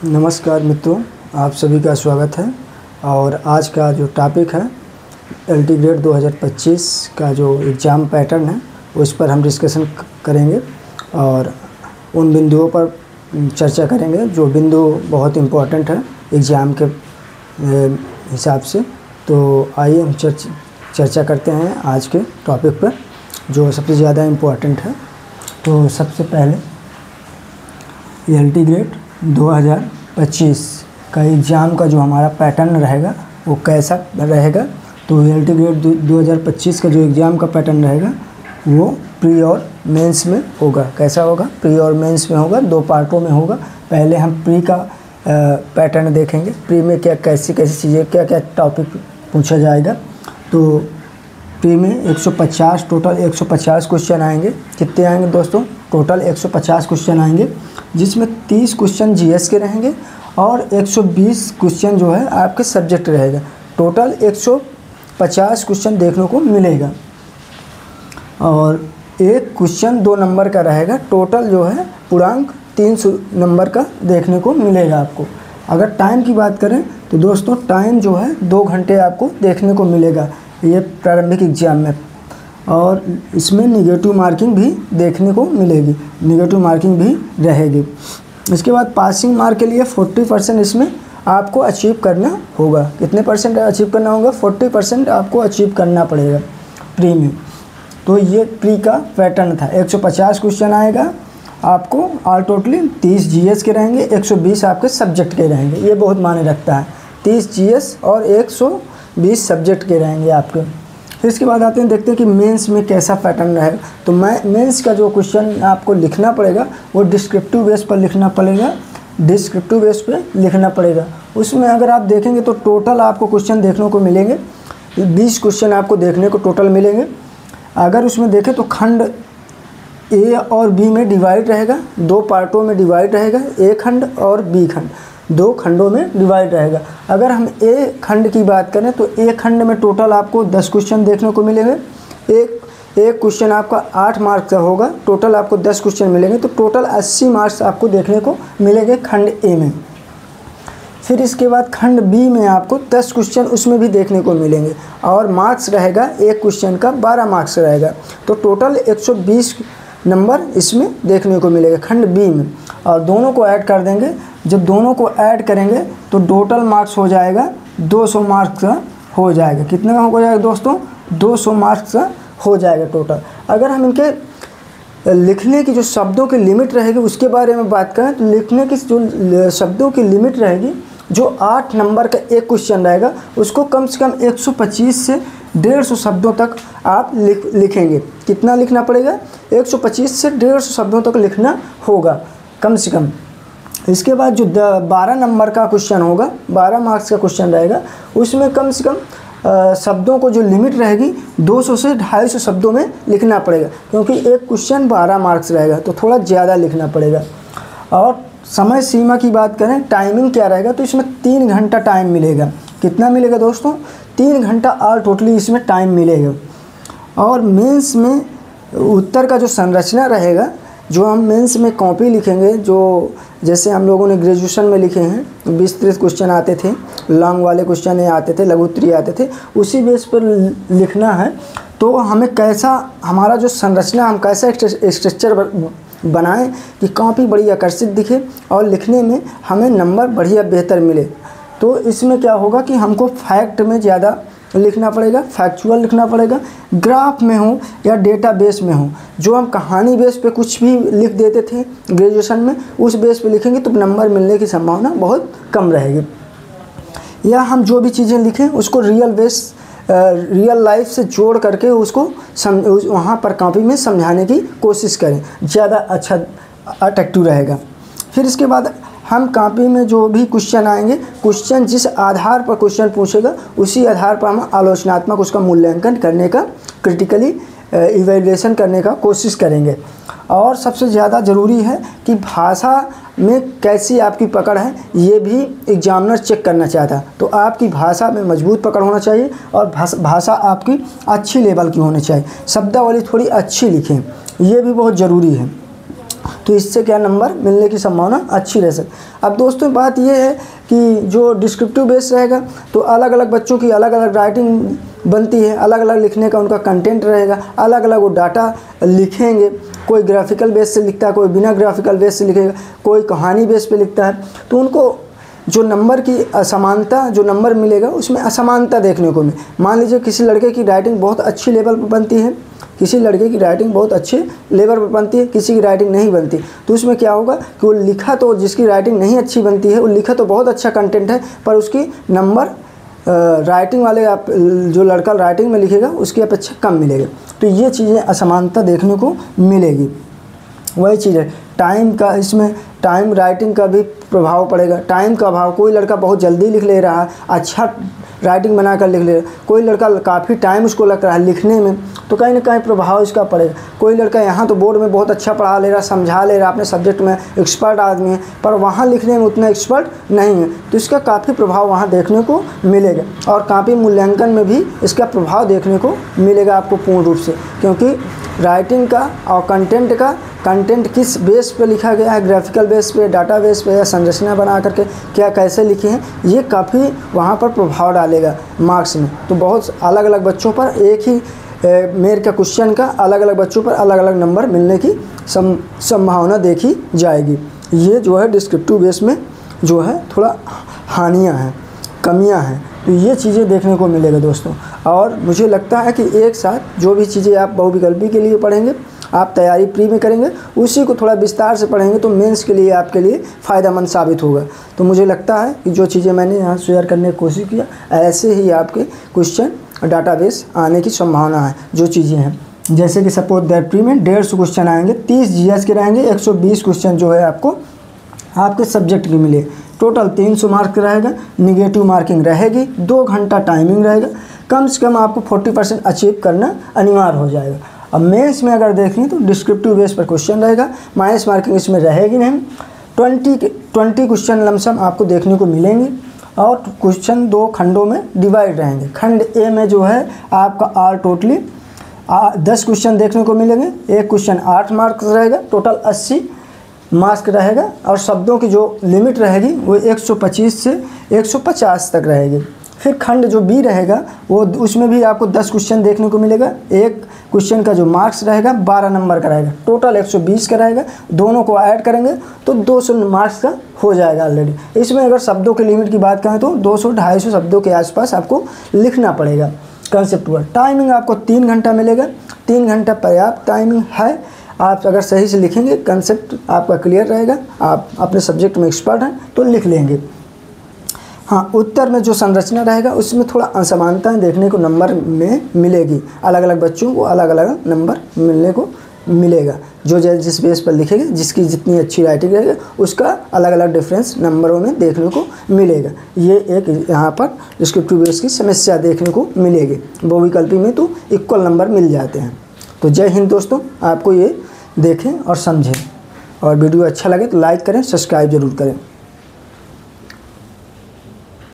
नमस्कार मित्रों, आप सभी का स्वागत है। और आज का जो टॉपिक है एलटी ग्रेड 2025 का जो एग्ज़ाम पैटर्न है उस पर हम डिस्कशन करेंगे और उन बिंदुओं पर चर्चा करेंगे जो बिंदु बहुत इम्पोर्टेंट है एग्ज़ाम के हिसाब से। तो आइए हम चर्चा करते हैं आज के टॉपिक पर जो सबसे ज़्यादा इम्पोर्टेंट है। तो सबसे पहले एलटी ग्रेड 2025 का एग्ज़ाम का जो हमारा पैटर्न रहेगा वो कैसा रहेगा। तो एलटी ग्रेड 2025 का जो एग्ज़ाम का पैटर्न रहेगा वो प्री और मेंस में होगा। कैसा होगा? प्री और मेंस में होगा, दो पार्टों में होगा। पहले हम प्री का पैटर्न देखेंगे, प्री में क्या कैसी चीज़ें क्या टॉपिक पूछा जाएगा। तो प्री में 150 टोटल 150 क्वेश्चन आएंगे। कितने आएंगे दोस्तों? टोटल 150 क्वेश्चन आएंगे, जिसमें 30 क्वेश्चन जीएस के रहेंगे और 120 क्वेश्चन जो है आपके सब्जेक्ट रहेगा। टोटल 150 क्वेश्चन देखने को मिलेगा और एक क्वेश्चन 2 नंबर का रहेगा। टोटल जो है पूर्णांक 300 नंबर का देखने को मिलेगा आपको। अगर टाइम की बात करें तो दोस्तों टाइम जो है 2 घंटे आपको देखने को मिलेगा ये प्रारंभिक एग्ज़ाम में। और इसमें निगेटिव मार्किंग भी देखने को मिलेगी, निगेटिव मार्किंग भी रहेगी। इसके बाद पासिंग मार्क के लिए 40% इसमें आपको अचीव करना होगा। कितने परसेंट अचीव करना होगा? 40% आपको अचीव करना पड़ेगा प्री में। तो ये प्री का पैटर्न था। 150 क्वेश्चन आएगा आपको और टोटली 30 जीएस के रहेंगे, 120 आपके सब्जेक्ट के रहेंगे। ये बहुत मायने रखता है, 30 जीएस और 120 सब्जेक्ट के रहेंगे आपके। फिर इसके बाद आते हैं, देखते हैं कि मेंस में कैसा पैटर्न रहेगा। तो मेंस का जो क्वेश्चन आपको लिखना पड़ेगा वो डिस्क्रिप्टिव बेस पर लिखना पड़ेगा, डिस्क्रिप्टिव बेस पे लिखना पड़ेगा। उसमें अगर आप देखेंगे तो टोटल आपको क्वेश्चन देखने को मिलेंगे, 20 क्वेश्चन आपको देखने को टोटल मिलेंगे। अगर उसमें देखें तो खंड ए और बी में डिवाइड रहेगा, 2 पार्टों में डिवाइड रहेगा, ए खंड और बी खंड, 2 खंडों में डिवाइड रहेगा। अगर हम ए खंड की बात करें तो ए खंड में टोटल आपको 10 क्वेश्चन देखने को मिलेंगे। एक क्वेश्चन आपका 8 मार्क्स का होगा, टोटल आपको 10 क्वेश्चन मिलेंगे। तो टोटल 80 मार्क्स आपको देखने को मिलेंगे खंड ए में। फिर इसके बाद खंड बी में आपको 10 क्वेश्चन उसमें भी देखने को मिलेंगे और मार्क्स रहेगा एक क्वेश्चन का 12 मार्क्स रहेगा। तो टोटल 120 नंबर इसमें देखने को मिलेगा खंड बी में। और दोनों को ऐड कर देंगे, जब दोनों को ऐड करेंगे तो टोटल मार्क्स हो जाएगा 200 मार्क्स का हो जाएगा। कितने का हो जाएगा दोस्तों? 200 मार्क्स का हो जाएगा टोटल। अगर हम इनके लिखने की जो शब्दों की लिमिट रहेगी उसके बारे में बात करें तो लिखने की जो शब्दों की लिमिट रहेगी, जो 8 नंबर का एक क्वेश्चन रहेगा उसको कम से कम 125 से 150 शब्दों तक आप लिखेंगे। कितना लिखना पड़ेगा? 125 से 150 शब्दों तक लिखना होगा कम से कम। इसके बाद जो 12 नंबर का क्वेश्चन होगा, 12 मार्क्स का क्वेश्चन रहेगा, उसमें कम से कम शब्दों को जो लिमिट रहेगी 200 से 250 शब्दों में लिखना पड़ेगा, क्योंकि एक क्वेश्चन 12 मार्क्स रहेगा तो थोड़ा ज़्यादा लिखना पड़ेगा। और समय सीमा की बात करें, टाइमिंग क्या रहेगा, तो इसमें 3 घंटा टाइम मिलेगा। कितना मिलेगा दोस्तों? 3 घंटा और टोटली इसमें टाइम मिलेगा। और मेंस में उत्तर का जो संरचना रहेगा, जो हम मेंस में कॉपी लिखेंगे, जो जैसे हम लोगों ने ग्रेजुएशन में लिखे हैं 20-30 क्वेश्चन आते थे, लॉन्ग वाले क्वेश्चन आते थे, लघु उत्तरीय आते थे, उसी बेस पर लिखना है। तो हमें कैसा, हमारा जो संरचना, हम कैसा स्ट्रक्चर बनाएं कि कॉपी बड़ी आकर्षित दिखे और लिखने में हमें नंबर बढ़िया बेहतर मिले। तो इसमें क्या होगा कि हमको फैक्ट में ज़्यादा लिखना पड़ेगा, फैक्चुअल लिखना पड़ेगा, ग्राफ में हो या डेटा बेस में हो। जो हम कहानी बेस पे कुछ भी लिख देते थे ग्रेजुएशन में, उस बेस पे लिखेंगे तो नंबर मिलने की संभावना बहुत कम रहेगी। या हम जो भी चीज़ें लिखें उसको रियल लाइफ से जोड़ करके उसको वहाँ पर कॉपी में समझाने की कोशिश करें, ज़्यादा अच्छा अट्रैक्टिव रहेगा। फिर इसके बाद हम कॉपी में जो भी क्वेश्चन आएंगे, क्वेश्चन जिस आधार पर क्वेश्चन पूछेगा उसी आधार पर हम आलोचनात्मक उसका मूल्यांकन करने का, क्रिटिकली इवैल्यूएशन करने का कोशिश करेंगे। और सबसे ज़्यादा ज़रूरी है कि भाषा में कैसी आपकी पकड़ है, ये भी एग्जामिनर चेक करना चाहता है। तो आपकी भाषा में मजबूत पकड़ होना चाहिए और भाषा आपकी अच्छी लेवल की होनी चाहिए। शब्दावली थोड़ी अच्छी लिखें, ये भी बहुत ज़रूरी है। तो इससे क्या नंबर मिलने की संभावना अच्छी रह सकती। अब दोस्तों बात ये है कि जो डिस्क्रिप्टिव बेस रहेगा तो अलग अलग बच्चों की अलग अलग राइटिंग बनती है, अलग अलग लिखने का उनका कंटेंट रहेगा, अलग अलग वो डाटा लिखेंगे। कोई ग्राफिकल बेस से लिखता है, कोई बिना ग्राफिकल बेस से लिखेगा, कोई कहानी बेस पे लिखता है। तो उनको जो नंबर की असमानता, जो नंबर मिलेगा उसमें असमानता देखने को मिले। मान लीजिए किसी लड़के की राइटिंग बहुत अच्छी लेवल पर बनती है, किसी लड़के की राइटिंग बहुत अच्छे लेवल पर बनती है, किसी की राइटिंग नहीं बनती, तो उसमें क्या होगा कि वो लिखा तो, जिसकी राइटिंग नहीं अच्छी बनती है वो लिखा तो बहुत अच्छा कंटेंट है, पर उसकी नंबर राइटिंग वाले आप जो लड़का राइटिंग में लिखेगा उसकी अपेक्षा कम मिलेगा। तो ये चीज़ें असमानता देखने को मिलेगी। वही चीज़ है टाइम का, इसमें टाइम राइटिंग का भी प्रभाव पड़ेगा। टाइम का अभाव, कोई लड़का बहुत जल्दी लिख ले रहा है, अच्छा राइटिंग बनाकर लिख ले रहा है, कोई लड़का काफ़ी टाइम उसको लग रहा है लिखने में, तो कहीं ना कहीं प्रभाव इसका पड़ेगा। कोई लड़का यहाँ तो बोर्ड में बहुत अच्छा पढ़ा ले रहा, समझा ले रहा, अपने सब्जेक्ट में एक्सपर्ट आदमी है, पर वहाँ लिखने में उतना एक्सपर्ट नहीं है, तो इसका काफ़ी प्रभाव वहाँ देखने को मिलेगा। और काफ़ी मूल्यांकन में भी इसका प्रभाव देखने को मिलेगा आपको पूर्ण रूप से, क्योंकि राइटिंग का और कंटेंट किस बेस पे लिखा गया है, ग्राफिकल बेस पे, डाटा बेस पे, या संरचना बना करके क्या कैसे लिखे हैं, ये काफ़ी वहाँ पर प्रभाव डालेगा मार्क्स में। तो बहुत अलग अलग बच्चों पर एक ही मेयर का क्वेश्चन का अलग अलग बच्चों पर अलग अलग नंबर मिलने की संभावना देखी जाएगी। ये जो है डिस्क्रिप्टिव बेस में जो है थोड़ा हानियाँ हैं, कमियाँ हैं, तो ये चीज़ें देखने को मिलेगा दोस्तों। और मुझे लगता है कि एक साथ जो भी चीज़ें आप बहुविकल्पी के लिए पढ़ेंगे, आप तैयारी प्री में करेंगे, उसी को थोड़ा विस्तार से पढ़ेंगे तो मेंस के लिए आपके लिए फ़ायदेमंद साबित होगा। तो मुझे लगता है कि जो चीज़ें मैंने यहाँ शेयर करने की कोशिश किया, ऐसे ही आपके क्वेश्चन डाटाबेस आने की संभावना है। जो चीज़ें हैं जैसे कि सपोज दैट प्री में 150 क्वेश्चन आएंगे, 30 जीएस के रहेंगे, 120 क्वेश्चन जो है आपको आपके सब्जेक्ट की मिले, टोटल 300 मार्क रहेगा, निगेटिव मार्किंग रहेगी, 2 घंटा टाइमिंग रहेगा, कम से कम आपको 40% अचीव करना अनिवार्य हो जाएगा। अब मेंस में अगर देखें तो डिस्क्रिप्टिव बेस पर क्वेश्चन रहेगा, माइनस मार्किंग इसमें रहेगी नहीं, 20 क्वेश्चन लमसम आपको देखने को मिलेंगे, और क्वेश्चन 2 खंडों में डिवाइड रहेंगे। खंड ए में जो है आपका टोटली 10 क्वेश्चन देखने को मिलेंगे, एक क्वेश्चन 8 मार्क्स रहेगा, टोटल 80 मार्क्स रहेगा, और शब्दों की जो लिमिट रहेगी वो 125 से 150 तक रहेगी। फिर खंड जो बी रहेगा वो उसमें भी आपको 10 क्वेश्चन देखने को मिलेगा, एक क्वेश्चन का जो मार्क्स रहेगा 12 नंबर का रहेगा, टोटल 120 का रहेगा, दोनों को ऐड करेंगे तो 200 मार्क्स का हो जाएगा ऑलरेडी। इसमें अगर शब्दों की लिमिट की बात करें तो 200-250 शब्दों के आसपास आपको लिखना पड़ेगा कंसेप्ट। टाइमिंग आपको 3 घंटा मिलेगा, 3 घंटा पर्याप्त टाइमिंग है। आप अगर सही से लिखेंगे, कंसेप्ट आपका क्लियर रहेगा, आप अपने सब्जेक्ट में एक्सपर्ट हैं तो लिख लेंगे। हाँ, उत्तर में जो संरचना रहेगा उसमें थोड़ा असमानताएं देखने को नंबर में मिलेगी, अलग अलग बच्चों को अलग अलग नंबर मिलने को मिलेगा। जो जिस बेस पर लिखेगा, जिसकी जितनी अच्छी राइटिंग रहेगी उसका अलग अलग डिफरेंस नंबरों में देखने को मिलेगा। ये एक यहाँ पर डिस्क्रिप्टिव बेस की समस्या देखने को मिलेगी। बहुविकल्पी में तो इक्वल नंबर मिल जाते हैं। तो जय हिंद दोस्तों, आपको ये देखें और समझें, और वीडियो अच्छा लगे तो लाइक करें, सब्सक्राइब जरूर करें।